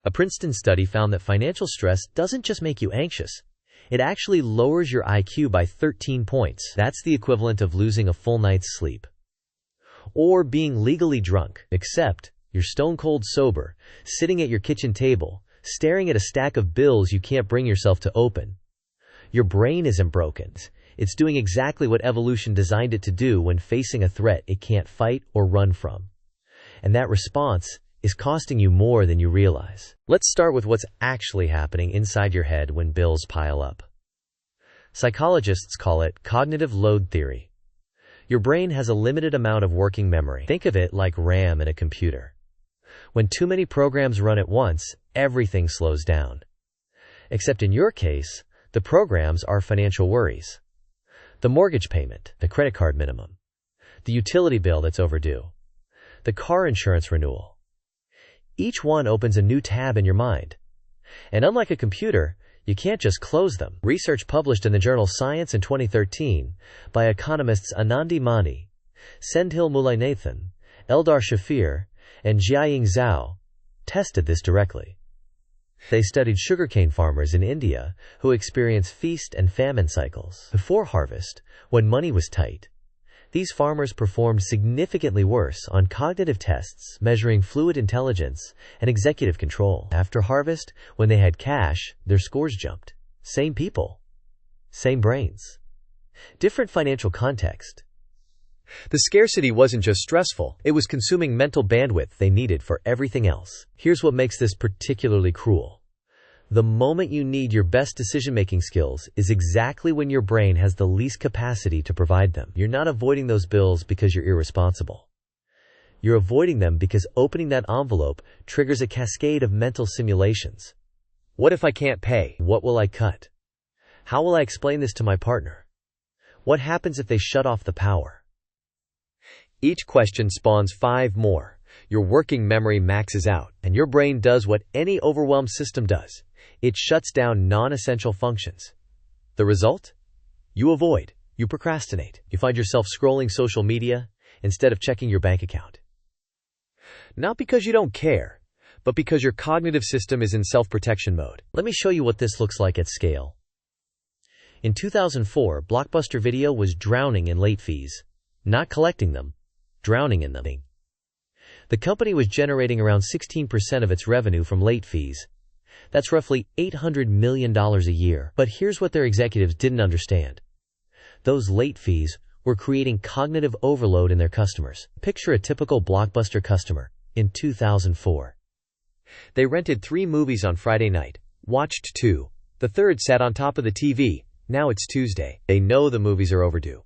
A Princeton study found that financial stress doesn't just make you anxious. It actually lowers your IQ by 13 points. That's the equivalent of losing a full night's sleep. Or being legally drunk, except you're stone cold sober, sitting at your kitchen table, staring at a stack of bills you can't bring yourself to open. Your brain isn't broken. It's doing exactly what evolution designed it to do when facing a threat it can't fight or run from. And that response is costing you more than you realize. Let's start with what's actually happening inside your head when bills pile up. Psychologists call it cognitive load theory. Your brain has a limited amount of working memory. Think of it like RAM in a computer. When too many programs run at once, everything slows down. Except in your case, the programs are financial worries. The mortgage payment, the credit card minimum, the utility bill that's overdue, the car insurance renewal. Each one opens a new tab in your mind. And unlike a computer, you can't just close them. Research published in the journal Science in 2013 by economists Anandi Mani, Senthil Mullainathan, Eldar Shafir, and Jiaying Zhao tested this directly. They studied sugarcane farmers in India who experience feast and famine cycles. Before harvest, when money was tight, these farmers performed significantly worse on cognitive tests measuring fluid intelligence and executive control. After harvest, when they had cash, their scores jumped. Same people, same brains, different financial context. The scarcity wasn't just stressful, it was consuming mental bandwidth they needed for everything else. Here's what makes this particularly cruel. The moment you need your best decision-making skills is exactly when your brain has the least capacity to provide them. You're not avoiding those bills because you're irresponsible. You're avoiding them because opening that envelope triggers a cascade of mental simulations. What if I can't pay? What will I cut? How will I explain this to my partner? What happens if they shut off the power? Each question spawns 5 more. Your working memory maxes out, and your brain does what any overwhelmed system does. It shuts down non-essential functions. The result? You avoid. You procrastinate. You find yourself scrolling social media instead of checking your bank account. Not because you don't care, but because your cognitive system is in self-protection mode. Let me show you what this looks like at scale. In 2004, Blockbuster Video was drowning in late fees. Not collecting them, drowning in them. The company was generating around 16% of its revenue from late fees. That's roughly $800 million a year. But here's what their executives didn't understand. Those late fees were creating cognitive overload in their customers. Picture a typical Blockbuster customer in 2004. They rented 3 movies on Friday night, watched 2. The third sat on top of the TV. Now it's Tuesday. They know the movies are overdue.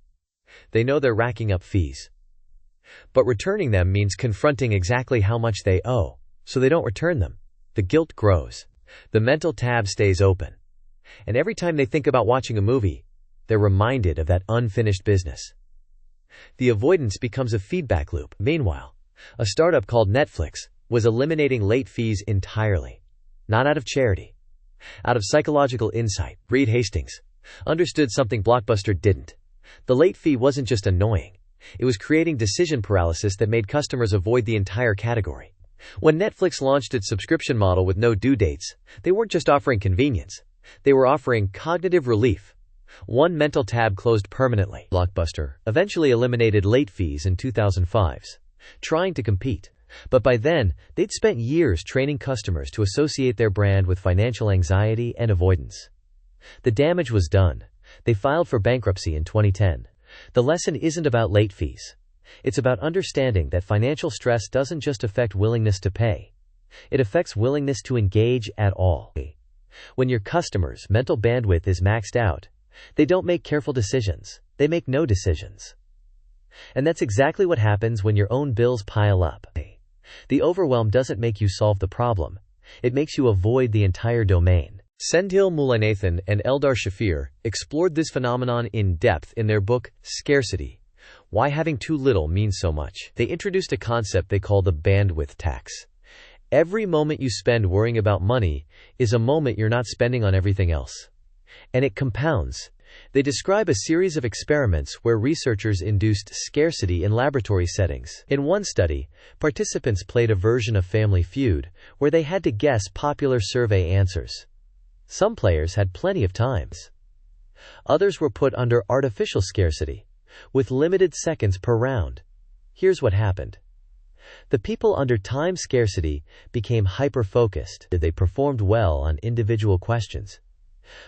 They know they're racking up fees. But returning them means confronting exactly how much they owe, so they don't return them. The guilt grows. The mental tab stays open. And every time they think about watching a movie, they're reminded of that unfinished business. The avoidance becomes a feedback loop. Meanwhile, a startup called Netflix was eliminating late fees entirely. Not out of charity. Out of psychological insight. Reed Hastings understood something Blockbuster didn't. The late fee wasn't just annoying. It was creating decision paralysis that made customers avoid the entire category. When Netflix launched its subscription model with no due dates, they weren't just offering convenience. They were offering cognitive relief. One mental tab closed permanently. Blockbuster eventually eliminated late fees in 2005, trying to compete. But by then, they'd spent years training customers to associate their brand with financial anxiety and avoidance. The damage was done. They filed for bankruptcy in 2010. The lesson isn't about late fees. It's about understanding that financial stress doesn't just affect willingness to pay. It affects willingness to engage at all. When your customers' mental bandwidth is maxed out, they don't make careful decisions. They make no decisions. And that's exactly what happens when your own bills pile up. The overwhelm doesn't make you solve the problem. It makes you avoid the entire domain. Senthil Mullainathan and Eldar Shafir explored this phenomenon in depth in their book, Scarcity: Why Having Too Little Means So Much. They introduced a concept they call the bandwidth tax. Every moment you spend worrying about money is a moment you're not spending on everything else. And it compounds. They describe a series of experiments where researchers induced scarcity in laboratory settings. In one study, participants played a version of Family Feud, where they had to guess popular survey answers. Some players had plenty of time. Others were put under artificial scarcity, with limited seconds per round. Here's what happened. The people under time scarcity became hyper-focused. They performed well on individual questions,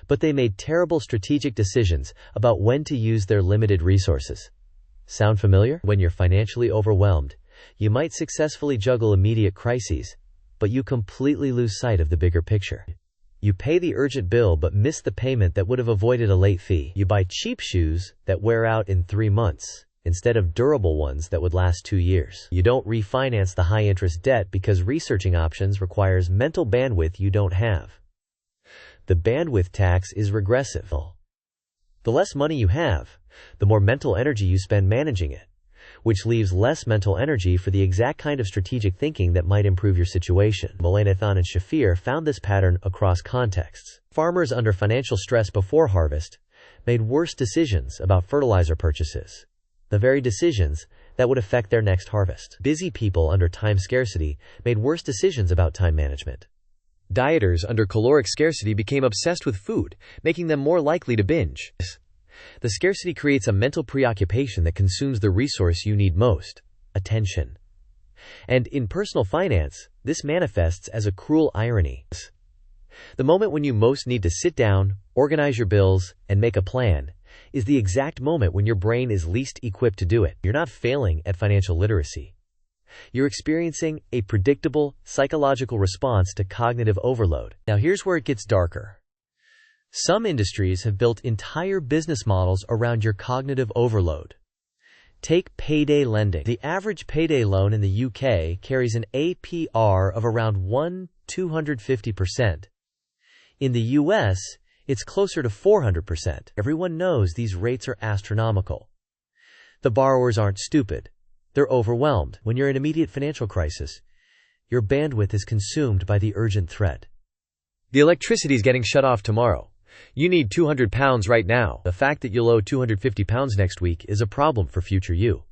but they made terrible strategic decisions about when to use their limited resources. Sound familiar? When you're financially overwhelmed, you might successfully juggle immediate crises, but you completely lose sight of the bigger picture. You pay the urgent bill but miss the payment that would have avoided a late fee. You buy cheap shoes that wear out in 3 months, instead of durable ones that would last 2 years. You don't refinance the high-interest debt because researching options requires mental bandwidth you don't have. The bandwidth tax is regressive. The less money you have, the more mental energy you spend managing it, which leaves less mental energy for the exact kind of strategic thinking that might improve your situation. Mullainathan and Shafir found this pattern across contexts. Farmers under financial stress before harvest made worse decisions about fertilizer purchases, the very decisions that would affect their next harvest. Busy people under time scarcity made worse decisions about time management. Dieters under caloric scarcity became obsessed with food, making them more likely to binge. The scarcity creates a mental preoccupation that consumes the resource you need most: attention. And in personal finance, this manifests as a cruel irony. The moment when you most need to sit down, organize your bills, and make a plan is the exact moment when your brain is least equipped to do it. You're not failing at financial literacy. You're experiencing a predictable, psychological response to cognitive overload. Now here's where it gets darker. Some industries have built entire business models around your cognitive overload. Take payday lending. The average payday loan in the UK carries an APR of around 250%. In the US, it's closer to 400%. Everyone knows these rates are astronomical. The borrowers aren't stupid. They're overwhelmed. When you're in immediate financial crisis, your bandwidth is consumed by the urgent threat. The electricity's getting shut off tomorrow. You need £200 right now. The fact that you'll owe £250 next week is a problem for future you.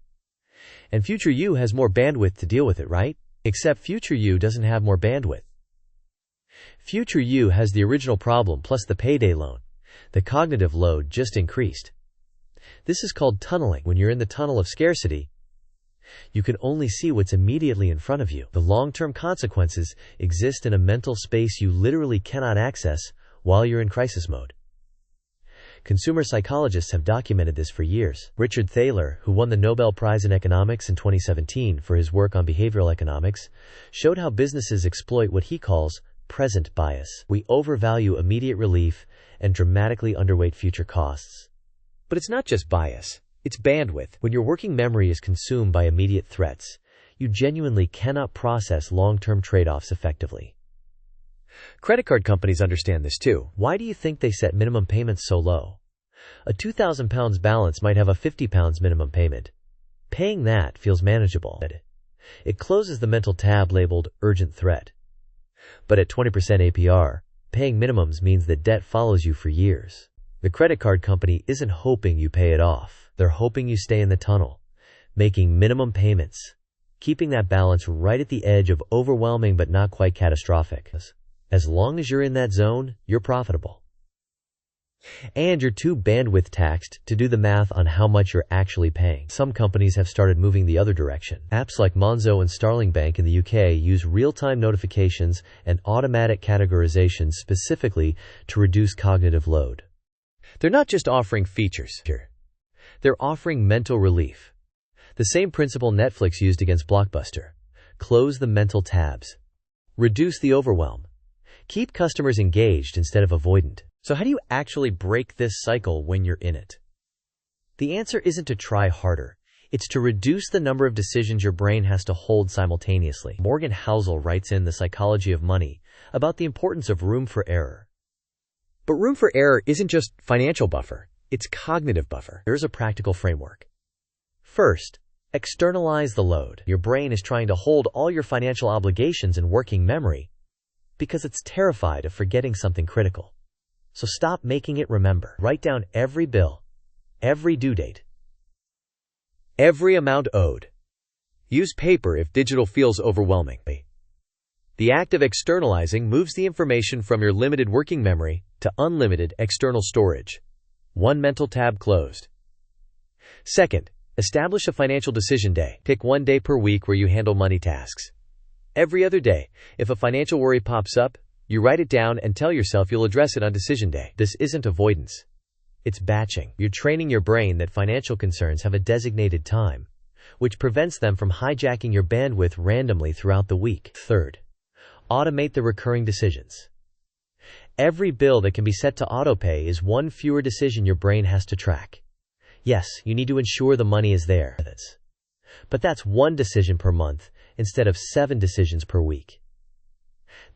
And future you has more bandwidth to deal with it, right? Except future you doesn't have more bandwidth. Future you has the original problem plus the payday loan. The cognitive load just increased. This is called tunneling. When you're in the tunnel of scarcity, you can only see what's immediately in front of you. The long-term consequences exist in a mental space you literally cannot access while you're in crisis mode. Consumer psychologists have documented this for years. Richard Thaler, who won the Nobel Prize in Economics in 2017 for his work on behavioral economics, showed how businesses exploit what he calls present bias. We overvalue immediate relief and dramatically underweight future costs. But it's not just bias. It's bandwidth. When your working memory is consumed by immediate threats, you genuinely cannot process long-term trade-offs effectively. Credit card companies understand this too. Why do you think they set minimum payments so low? A £2,000 balance might have a £50 minimum payment. Paying that feels manageable. It closes the mental tab labeled urgent threat. But at 20% APR, paying minimums means that debt follows you for years. The credit card company isn't hoping you pay it off. They're hoping you stay in the tunnel, making minimum payments, keeping that balance right at the edge of overwhelming but not quite catastrophic. As long as you're in that zone, you're profitable. And you're too bandwidth taxed to do the math on how much you're actually paying. Some companies have started moving the other direction. Apps like Monzo and Starling Bank in the UK use real-time notifications and automatic categorizations specifically to reduce cognitive load. They're not just offering features here. They're offering mental relief. The same principle Netflix used against Blockbuster. Close the mental tabs. Reduce the overwhelm. Keep customers engaged instead of avoidant. So how do you actually break this cycle when you're in it? The answer isn't to try harder. It's to reduce the number of decisions your brain has to hold simultaneously. Morgan Housel writes in The Psychology of Money about the importance of room for error. But room for error isn't just financial buffer. It's cognitive buffer. Here's a practical framework. First, externalize the load. Your brain is trying to hold all your financial obligations in working memory because it's terrified of forgetting something critical. So stop making it remember. Write down every bill, every due date, every amount owed. Use paper if digital feels overwhelming. The act of externalizing moves the information from your limited working memory to unlimited external storage. One mental tab closed. Second, establish a financial decision day. Pick one day per week where you handle money tasks. Every other day, if a financial worry pops up, you write it down and tell yourself you'll address it on decision day. This isn't avoidance. It's batching. You're training your brain that financial concerns have a designated time, which prevents them from hijacking your bandwidth randomly throughout the week. Third, automate the recurring decisions. Every bill that can be set to autopay is one fewer decision your brain has to track. Yes, you need to ensure the money is there. But that's one decision per month instead of 7 decisions per week.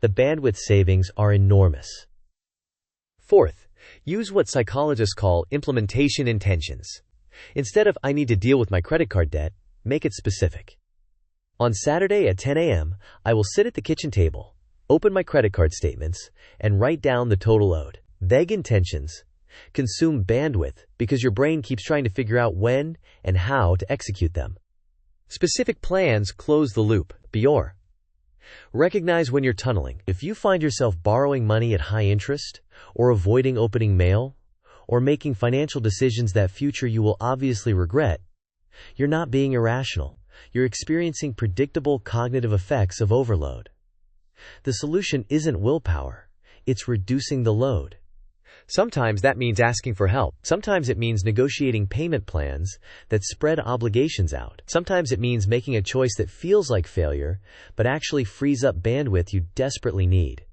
The bandwidth savings are enormous. Fourth, use what psychologists call implementation intentions. Instead of "I need to deal with my credit card debt," make it specific. On Saturday at 10 a.m., I will sit at the kitchen table, open my credit card statements, and write down the total owed. Vague intentions consume bandwidth because your brain keeps trying to figure out when and how to execute them. Specific plans close the loop. Behaviour. Recognize when you're tunneling. If you find yourself borrowing money at high interest, or avoiding opening mail, or making financial decisions that future you will obviously regret, you're not being irrational. You're experiencing predictable cognitive effects of overload. The solution isn't willpower. It's reducing the load. Sometimes that means asking for help. Sometimes it means negotiating payment plans that spread obligations out. Sometimes it means making a choice that feels like failure, but actually frees up bandwidth you desperately need.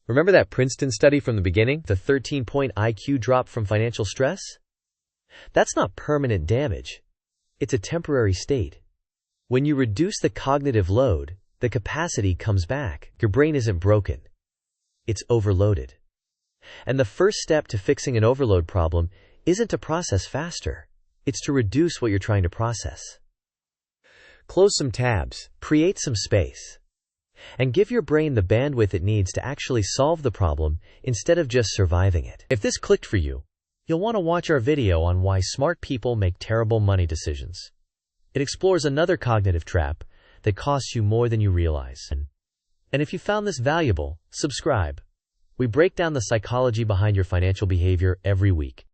Remember that Princeton study from the beginning? The 13-point IQ drop from financial stress? That's not permanent damage. It's a temporary state. When you reduce the cognitive load, the capacity comes back. Your brain isn't broken. It's overloaded. And the first step to fixing an overload problem isn't to process faster. It's to reduce what you're trying to process. Close some tabs, create some space, and give your brain the bandwidth it needs to actually solve the problem instead of just surviving it. If this clicked for you, you'll want to watch our video on why smart people make terrible money decisions. It explores another cognitive trap that costs you more than you realize. And if you found this valuable, subscribe. We break down the psychology behind your financial behavior every week.